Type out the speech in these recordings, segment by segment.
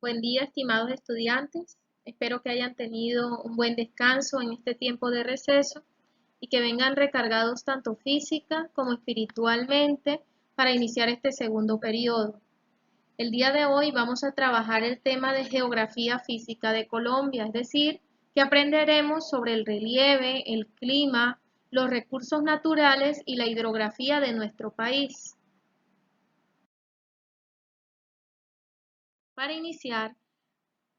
Buen día, estimados estudiantes. Espero que hayan tenido un buen descanso en este tiempo de receso y que vengan recargados tanto física como espiritualmente para iniciar este segundo periodo. El día de hoy vamos a trabajar el tema de geografía física de Colombia, es decir, que aprenderemos sobre el relieve, el clima, los recursos naturales y la hidrografía de nuestro país. Para iniciar,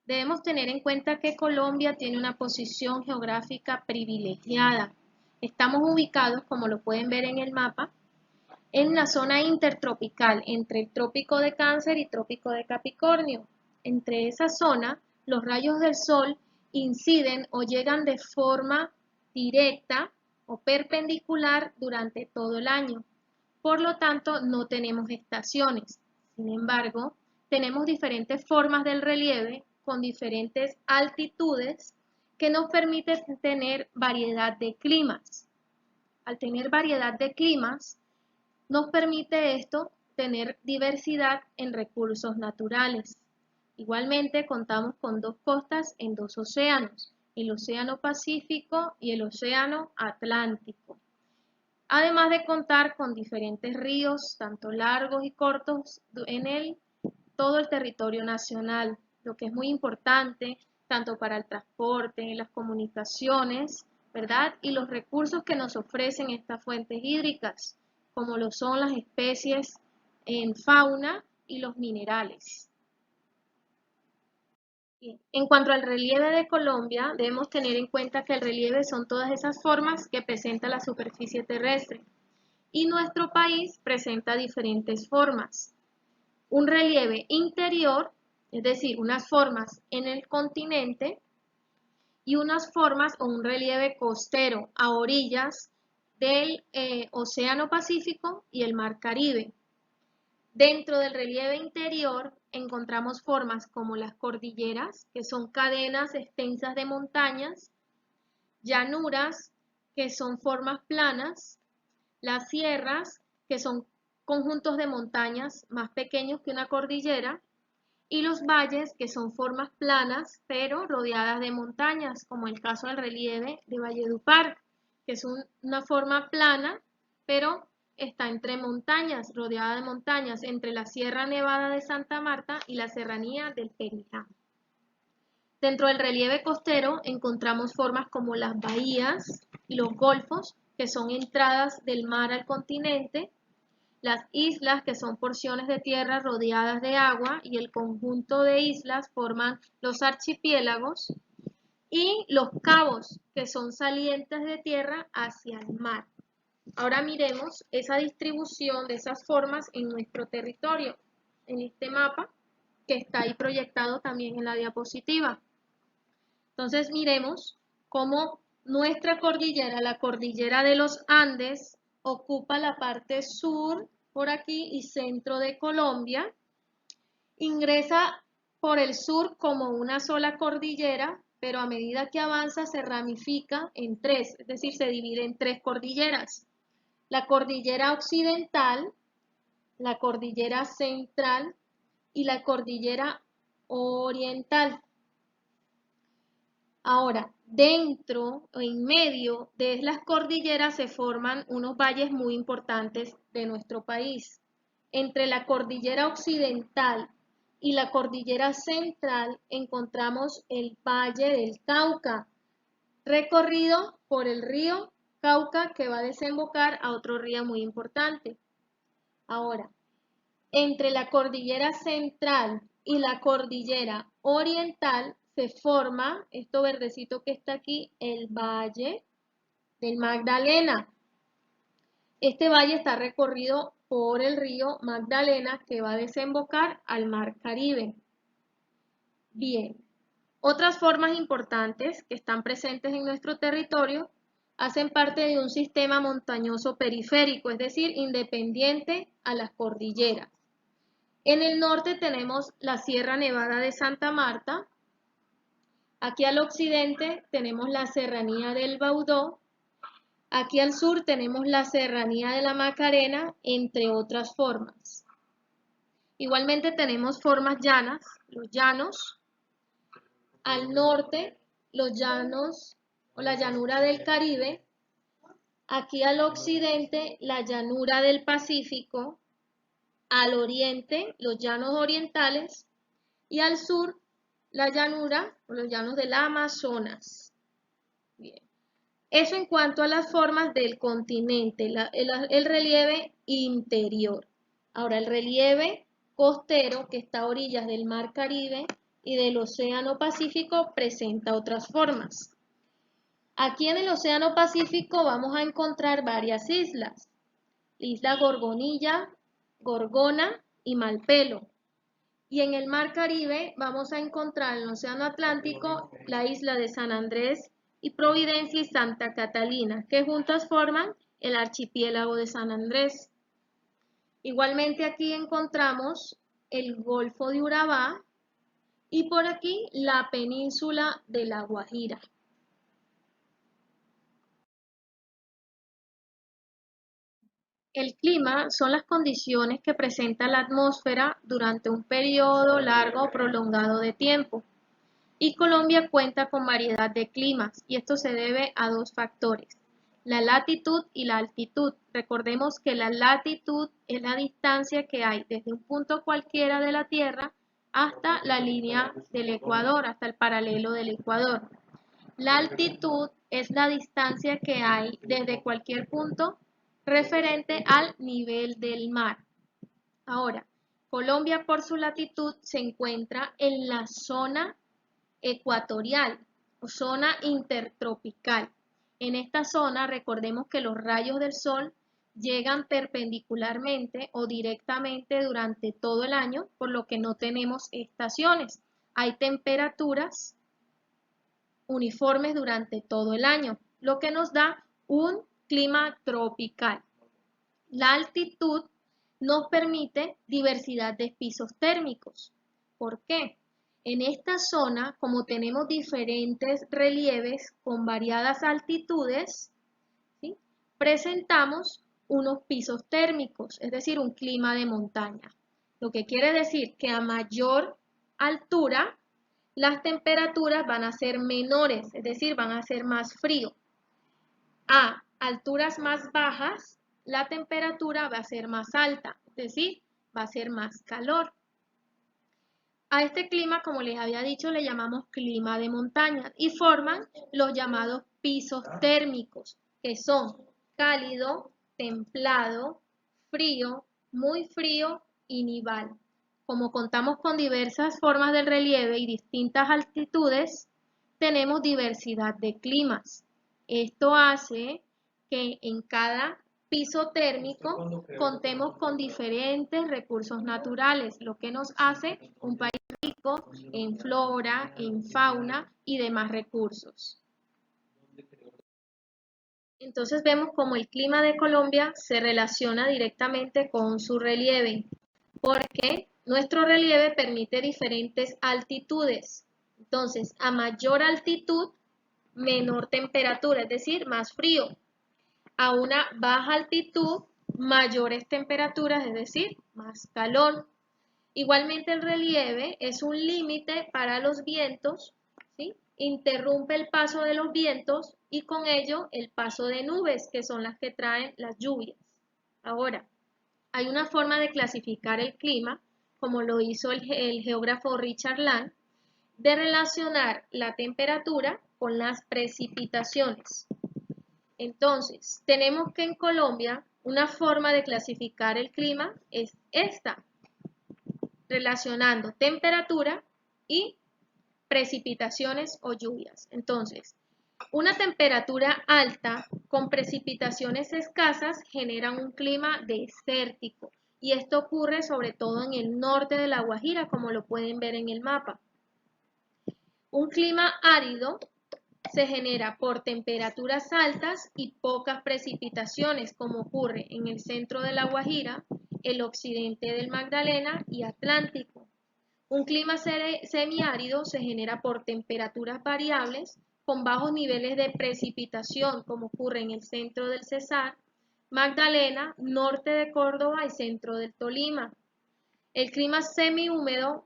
debemos tener en cuenta que Colombia tiene una posición geográfica privilegiada. Estamos ubicados, como lo pueden ver en el mapa, en la zona intertropical entre el Trópico de Cáncer y Trópico de Capricornio. Entre esa zona, los rayos del sol inciden o llegan de forma directa o perpendicular durante todo el año. Por lo tanto, no tenemos estaciones. Sin embargo, tenemos diferentes formas del relieve con diferentes altitudes que nos permiten tener variedad de climas. Al tener variedad de climas, nos permite esto tener diversidad en recursos naturales. Igualmente, contamos con dos costas en dos océanos, el Océano Pacífico y el Océano Atlántico. Además de contar con diferentes ríos, tanto largos y cortos, en todo el territorio nacional, lo que es muy importante tanto para el transporte, las comunicaciones, ¿verdad? Y los recursos que nos ofrecen estas fuentes hídricas, como lo son las especies en fauna y los minerales. En cuanto al relieve de Colombia, debemos tener en cuenta que el relieve son todas esas formas que presenta la superficie terrestre y nuestro país presenta diferentes formas. Un relieve interior, es decir, unas formas en el continente y unas formas o un relieve costero a orillas del Océano Pacífico y el Mar Caribe. Dentro del relieve interior encontramos formas como las cordilleras, que son cadenas extensas de montañas, llanuras, que son formas planas, las sierras, que son conjuntos de montañas más pequeños que una cordillera, y los valles, que son formas planas, pero rodeadas de montañas, como el caso del relieve de Valledupar, que es una forma plana, pero está entre montañas, rodeada de montañas, entre la Sierra Nevada de Santa Marta y la Serranía del Perijá. Dentro del relieve costero encontramos formas como las bahías y los golfos, que son entradas del mar al continente, las islas, que son porciones de tierra rodeadas de agua, y el conjunto de islas forman los archipiélagos, y los cabos, que son salientes de tierra hacia el mar. Ahora miremos esa distribución de esas formas en nuestro territorio, en este mapa que está ahí proyectado también en la diapositiva. Entonces miremos cómo nuestra cordillera, la cordillera de los Andes, ocupa la parte sur por aquí y centro de Colombia. Ingresa por el sur como una sola cordillera, pero a medida que avanza se ramifica en tres, es decir, se divide en tres cordilleras. La cordillera occidental, la cordillera central y la cordillera oriental. Ahora, dentro o en medio de las cordilleras se forman unos valles muy importantes de nuestro país. Entre la cordillera occidental y la cordillera central encontramos el Valle del Cauca, recorrido por el río Cauca, que va a desembocar a otro río muy importante. Ahora, entre la cordillera central y la cordillera oriental se forma, esto verdecito que está aquí, el Valle del Magdalena. Este valle está recorrido por el río Magdalena, que va a desembocar al Mar Caribe. Bien, otras formas importantes que están presentes en nuestro territorio hacen parte de un sistema montañoso periférico, es decir, independiente a las cordilleras. En el norte tenemos la Sierra Nevada de Santa Marta. Aquí al occidente tenemos la Serranía del Baudó. Aquí al sur tenemos la Serranía de la Macarena, entre otras formas. Igualmente tenemos formas llanas, los llanos. Al norte, los llanos o la llanura del Caribe. Aquí al occidente, la llanura del Pacífico. Al oriente, los llanos orientales. Y al sur, la llanura o los llanos del Amazonas. Bien. Eso en cuanto a las formas del continente, el relieve interior. Ahora, el relieve costero, que está a orillas del Mar Caribe y del Océano Pacífico, presenta otras formas. Aquí en el Océano Pacífico vamos a encontrar varias islas. Isla Gorgonilla, Gorgona y Malpelo. Y en el Mar Caribe vamos a encontrar en el Océano Atlántico la isla de San Andrés y Providencia y Santa Catalina, que juntas forman el archipiélago de San Andrés. Igualmente aquí encontramos el Golfo de Urabá y por aquí la península de La Guajira. El clima son las condiciones que presenta la atmósfera durante un periodo largo o prolongado de tiempo. Y Colombia cuenta con variedad de climas y esto se debe a dos factores, la latitud y la altitud. Recordemos que la latitud es la distancia que hay desde un punto cualquiera de la Tierra hasta la línea del Ecuador, hasta el paralelo del Ecuador. La altitud es la distancia que hay desde cualquier punto referente al nivel del mar. Ahora, Colombia por su latitud se encuentra en la zona ecuatorial o zona intertropical. En esta zona recordemos que los rayos del sol llegan perpendicularmente o directamente durante todo el año, por lo que no tenemos estaciones. Hay temperaturas uniformes durante todo el año, lo que nos da un clima tropical. La altitud nos permite diversidad de pisos térmicos. ¿Por qué? En esta zona, como tenemos diferentes relieves con variadas altitudes, ¿sí?, presentamos unos pisos térmicos, es decir, un clima de montaña. Lo que quiere decir que a mayor altura, las temperaturas van a ser menores, es decir, van a ser más frío. A alturas más bajas, la temperatura va a ser más alta, es decir, va a ser más calor. A este clima, como les había dicho, le llamamos clima de montaña y forman los llamados pisos térmicos, que son cálido, templado, frío, muy frío y nival. Como contamos con diversas formas del relieve y distintas altitudes, tenemos diversidad de climas. Esto hace que en cada piso térmico contemos con diferentes recursos naturales, lo que nos hace un país rico en flora, en fauna y demás recursos. Entonces vemos cómo el clima de Colombia se relaciona directamente con su relieve, porque nuestro relieve permite diferentes altitudes. Entonces, a mayor altitud, menor temperatura, es decir, más frío. A una baja altitud, mayores temperaturas, es decir, más calor. Igualmente el relieve es un límite para los vientos, ¿sí? Interrumpe el paso de los vientos y con ello el paso de nubes, que son las que traen las lluvias. Ahora, hay una forma de clasificar el clima, como lo hizo el geógrafo Richard Land, de relacionar la temperatura con las precipitaciones. Entonces, tenemos que en Colombia una forma de clasificar el clima es esta, relacionando temperatura y precipitaciones o lluvias. Entonces, una temperatura alta con precipitaciones escasas genera un clima desértico y esto ocurre sobre todo en el norte de La Guajira, como lo pueden ver en el mapa. Un clima árido se genera por temperaturas altas y pocas precipitaciones, como ocurre en el centro de La Guajira, el occidente del Magdalena y Atlántico. Un clima semiárido se genera por temperaturas variables con bajos niveles de precipitación, como ocurre en el centro del Cesar, Magdalena, norte de Córdoba y centro del Tolima. El clima semihúmedo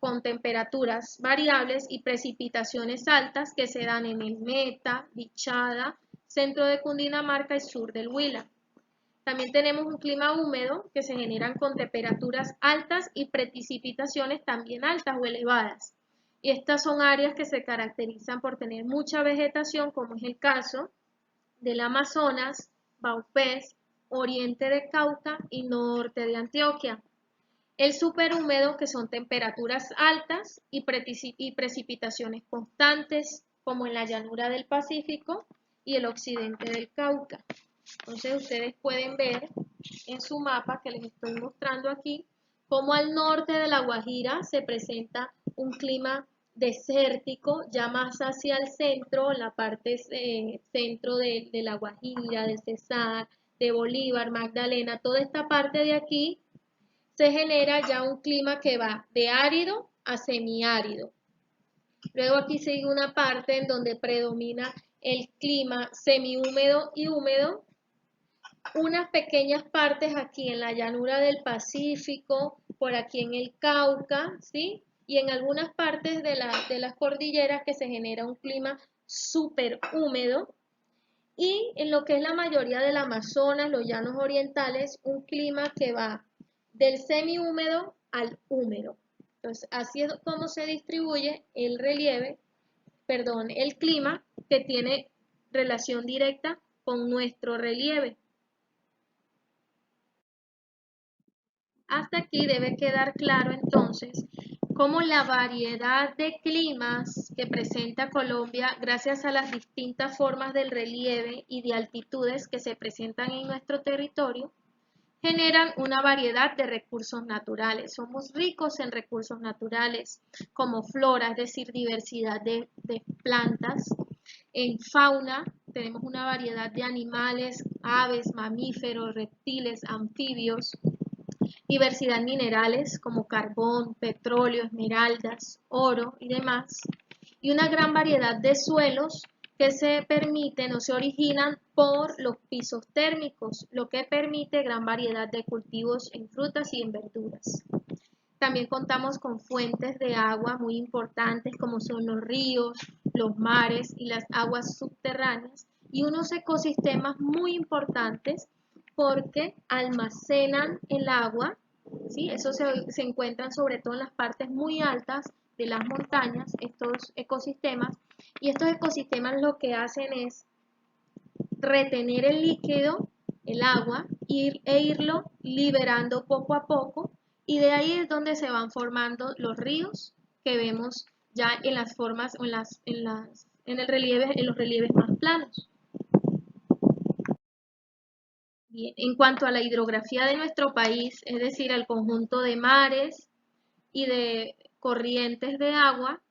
con temperaturas variables y precipitaciones altas que se dan en el Meta, Vichada, centro de Cundinamarca y sur del Huila. También tenemos un clima húmedo que se generan con temperaturas altas y precipitaciones también altas o elevadas. Y estas son áreas que se caracterizan por tener mucha vegetación, como es el caso del Amazonas, Baupés, oriente de Cauca y norte de Antioquia. El superhúmedo, que son temperaturas altas y precipitaciones constantes, como en la llanura del Pacífico y el occidente del Cauca. Entonces ustedes pueden ver en su mapa que les estoy mostrando aquí, cómo al norte de La Guajira se presenta un clima desértico, ya más hacia el centro, la parte centro de La Guajira, de Cesar, de Bolívar, Magdalena, toda esta parte de aquí se genera ya un clima que va de árido a semiárido. Luego aquí sigue una parte en donde predomina el clima semihúmedo y húmedo, unas pequeñas partes aquí en la llanura del Pacífico, por aquí en el Cauca, ¿sí? Y en algunas partes de las cordilleras que se genera un clima súper húmedo. Y en lo que es la mayoría del Amazonas, los llanos orientales, un clima que va del semihúmedo al húmedo. Entonces, así es como se distribuye el relieve, perdón, el clima que tiene relación directa con nuestro relieve. Hasta aquí debe quedar claro entonces cómo la variedad de climas que presenta Colombia, gracias a las distintas formas del relieve y de altitudes que se presentan en nuestro territorio, generan una variedad de recursos naturales. Somos ricos en recursos naturales como flora, es decir, diversidad de plantas. En fauna tenemos una variedad de animales, aves, mamíferos, reptiles, anfibios. Diversidad en minerales como carbón, petróleo, esmeraldas, oro y demás. Y una gran variedad de suelos que se permiten o se originan por los pisos térmicos, lo que permite gran variedad de cultivos en frutas y en verduras. También contamos con fuentes de agua muy importantes como son los ríos, los mares y las aguas subterráneas y unos ecosistemas muy importantes porque almacenan el agua, ¿sí? Eso se encuentran sobre todo en las partes muy altas de las montañas, estos ecosistemas, y estos ecosistemas lo que hacen es retener el líquido, el agua, e irlo liberando poco a poco, y de ahí es donde se van formando los ríos que vemos ya en las formas o en el relieve, en los relieves más planos. Bien, en cuanto a la hidrografía de nuestro país, es decir, al conjunto de mares y de corrientes de agua,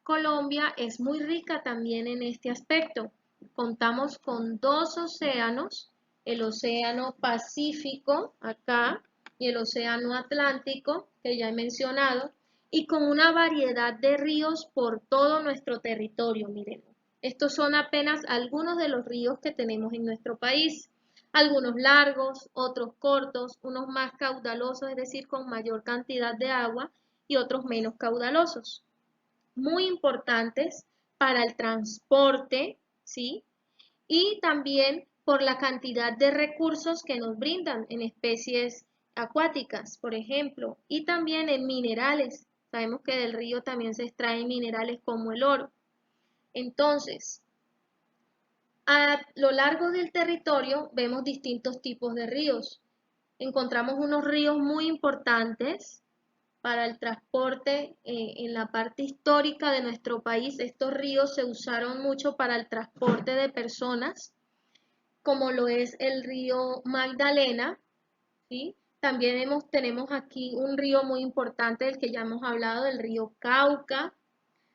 Colombia es muy rica también en este aspecto. Contamos con dos océanos, el océano Pacífico acá y el océano Atlántico, que ya he mencionado, y con una variedad de ríos por todo nuestro territorio. Miren, estos son apenas algunos de los ríos que tenemos en nuestro país. Algunos largos, otros cortos, unos más caudalosos, es decir, con mayor cantidad de agua, y otros menos caudalosos. Muy importantes para el transporte, ¿sí? Y también por la cantidad de recursos que nos brindan en especies acuáticas, por ejemplo, y también en minerales. Sabemos que del río también se extraen minerales como el oro. Entonces, a lo largo del territorio vemos distintos tipos de ríos. Encontramos unos ríos muy importantes para el transporte en la parte histórica de nuestro país. Estos ríos se usaron mucho para el transporte de personas, como lo es el río Magdalena, ¿sí? También tenemos aquí un río muy importante del que ya hemos hablado, el río Cauca.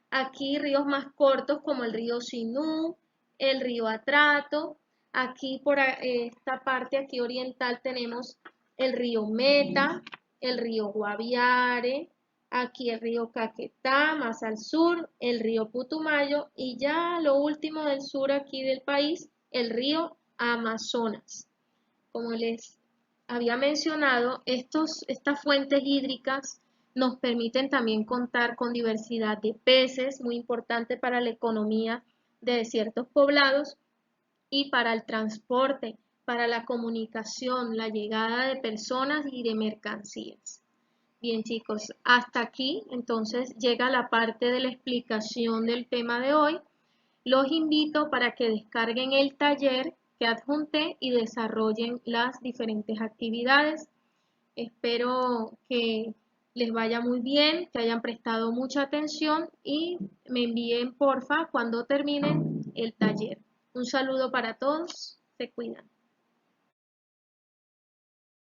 Aquí ríos más cortos como el río Sinú, el río Atrato. Aquí por esta parte aquí oriental tenemos el río Meta, el río Guaviare, aquí el río Caquetá, más al sur, el río Putumayo y ya lo último del sur aquí del país, el río Amazonas. Como les había mencionado, estas fuentes hídricas nos permiten también contar con diversidad de peces, muy importante para la economía de ciertos poblados y para el transporte, para la comunicación, la llegada de personas y de mercancías. Bien chicos, hasta aquí entonces llega la parte de la explicación del tema de hoy. Los invito para que descarguen el taller que adjunté y desarrollen las diferentes actividades. Espero que les vaya muy bien, que hayan prestado mucha atención y me envíen porfa cuando terminen el taller. Un saludo para todos, se cuidan.